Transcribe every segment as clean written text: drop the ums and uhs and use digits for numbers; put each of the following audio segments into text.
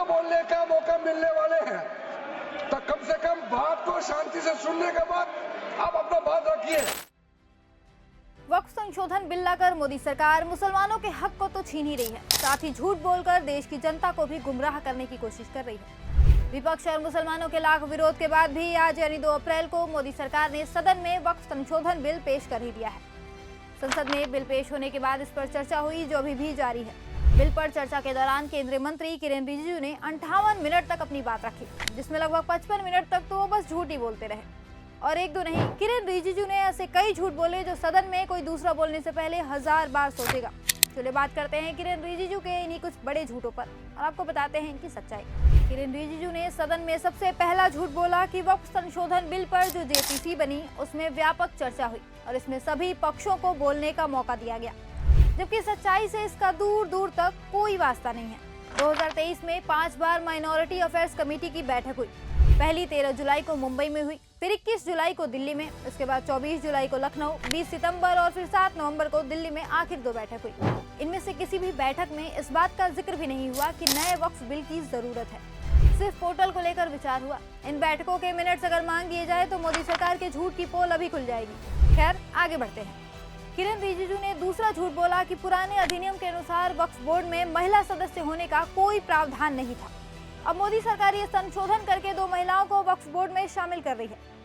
बोलने का मौका मिलने वाले हैं, तो कम से कम बात को शांति से सुनने के बाद आप अपना बात रखिए। वक्फ संशोधन बिल लाकर मोदी सरकार मुसलमानों के हक को तो छीन ही रही है, साथ ही झूठ बोलकर देश की जनता को भी गुमराह करने की कोशिश कर रही है। विपक्ष और मुसलमानों के लाख विरोध के बाद भी आज यानी 2 अप्रैल को मोदी सरकार ने सदन में वक्फ संशोधन बिल पेश कर ही दिया है। संसद में बिल पेश होने के बाद इस पर चर्चा हुई, जो अभी भी जारी है। बिल पर चर्चा के दौरान केंद्रीय मंत्री किरेन रिजिजू ने 58 मिनट तक अपनी बात रखी, जिसमें लगभग 55 मिनट तक तो वो बस झूठ ही बोलते रहे। और एक दो नहीं, किरेन रिजिजू ने ऐसे कई झूठ बोले जो सदन में कोई दूसरा बोलने से पहले 1000 बार सोचेगा। चलिए बात करते हैं किरेन रिजिजू के इन्हीं कुछ बड़े झूठों पर और आपको बताते हैं इनकी सच्चाई। किरेन रिजिजू ने सदन में सबसे पहला झूठ बोला कि वक्फ संशोधन बिल पर जो जेपीसी बनी उसमें व्यापक चर्चा हुई और इसमें सभी पक्षों को बोलने का मौका दिया गया, जबकि सच्चाई से इसका दूर दूर तक कोई वास्ता नहीं है। 2023 में 5 बार माइनॉरिटी अफेयर्स कमेटी की बैठक हुई। पहली 13 जुलाई को मुंबई में हुई, फिर 21 जुलाई को दिल्ली में, उसके बाद 24 जुलाई को लखनऊ, 20 सितंबर और फिर 7 नवंबर को दिल्ली में आखिर 2 बैठक हुई। इनमें से किसी भी बैठक में इस बात का जिक्र भी नहीं हुआ कि नए वक्फ बिल की जरूरत है, सिर्फ पोर्टल को लेकर विचार हुआ। इन बैठकों के मिनट्स अगर मांग लिए जाए तो मोदी सरकार के झूठ की पोल अभी खुल जाएगी। खैर आगे बढ़ते हैं। किरेन रिजिजू ने दूसरा झूठ बोला कि पुराने अधिनियम के अनुसार वक्फ बोर्ड में महिला सदस्य होने का कोई प्रावधान नहीं था। अब मोदी सरकार ये संशोधन करके 2 महिलाओं को वक्फ बोर्ड में शामिल कर रही है।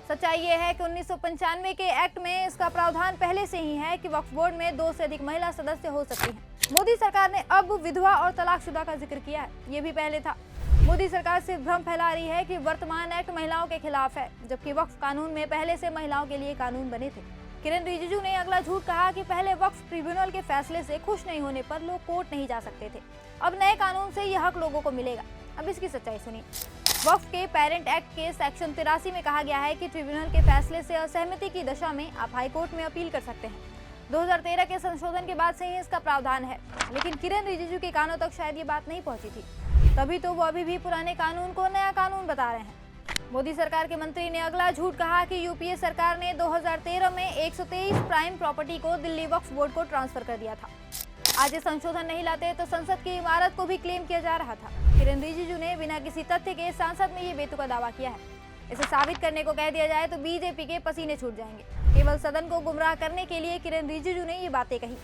सच्चाई ये है कि 1995 के एक्ट में इसका प्रावधान पहले से ही है कि वक्फ बोर्ड में 2 से अधिक महिला सदस्य हो सकती हैं। मोदी सरकार ने अब विधवा और तलाकशुदा का जिक्र किया है, ये भी पहले था। मोदी सरकार सिर्फ भ्रम फैला रही है कि वर्तमान एक्ट महिलाओं के खिलाफ है, जबकि वक्फ कानून में पहले से महिलाओं के लिए कानून बने थे। किरेन रिजिजू ने अगला झूठ कहा कि पहले वक्फ ट्रिब्यूनल के फैसले से खुश नहीं होने पर लोग कोर्ट नहीं जा सकते थे, अब नए कानून से यह हक लोगों को मिलेगा। अब इसकी सच्चाई सुनिए। वक्फ के पेरेंट एक्ट के सेक्शन 83 में कहा गया है कि ट्रिब्यूनल के फैसले से असहमति की दशा में आप हाई कोर्ट में अपील कर सकते हैं। 2013 के संशोधन के बाद से ही इसका प्रावधान है, लेकिन किरेन रिजिजू के कानों तक शायद ये बात नहीं पहुंची थी, तभी तो वो अभी भी पुराने कानून को नया कानून बता रहे हैं। मोदी सरकार के मंत्री ने अगला झूठ कहा कि यूपीए सरकार ने 2013 में 123 प्राइम प्रॉपर्टी को दिल्ली वक्फ बोर्ड को ट्रांसफर कर दिया था। आज ये संशोधन नहीं लाते तो संसद की इमारत को भी क्लेम किया जा रहा था। किरेन रिजिजू ने बिना किसी तथ्य के संसद में ये बेतुका दावा किया है। इसे साबित करने को कह दिया जाए तो बीजेपी के पसीने छूट जाएंगे। केवल सदन को गुमराह करने के लिए किरेन रिजिजू ने ये बातें कही।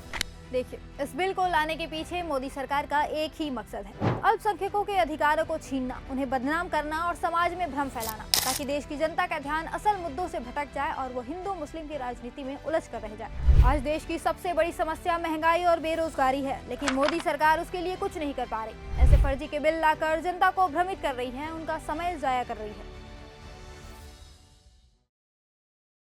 देखिए, इस बिल को लाने के पीछे मोदी सरकार का एक ही मकसद है, अल्पसंख्यकों के अधिकारों को छीनना, उन्हें बदनाम करना और समाज में भ्रम फैलाना, ताकि देश की जनता का ध्यान असल मुद्दों से भटक जाए और वो हिंदू मुस्लिम की राजनीति में उलझ कर रह जाए। आज देश की सबसे बड़ी समस्या महंगाई और बेरोजगारी है, लेकिन मोदी सरकार उसके लिए कुछ नहीं कर पा रही। ऐसे फर्जी के बिल लाकर जनता को भ्रमित कर रही है, उनका समय जाया कर रही है।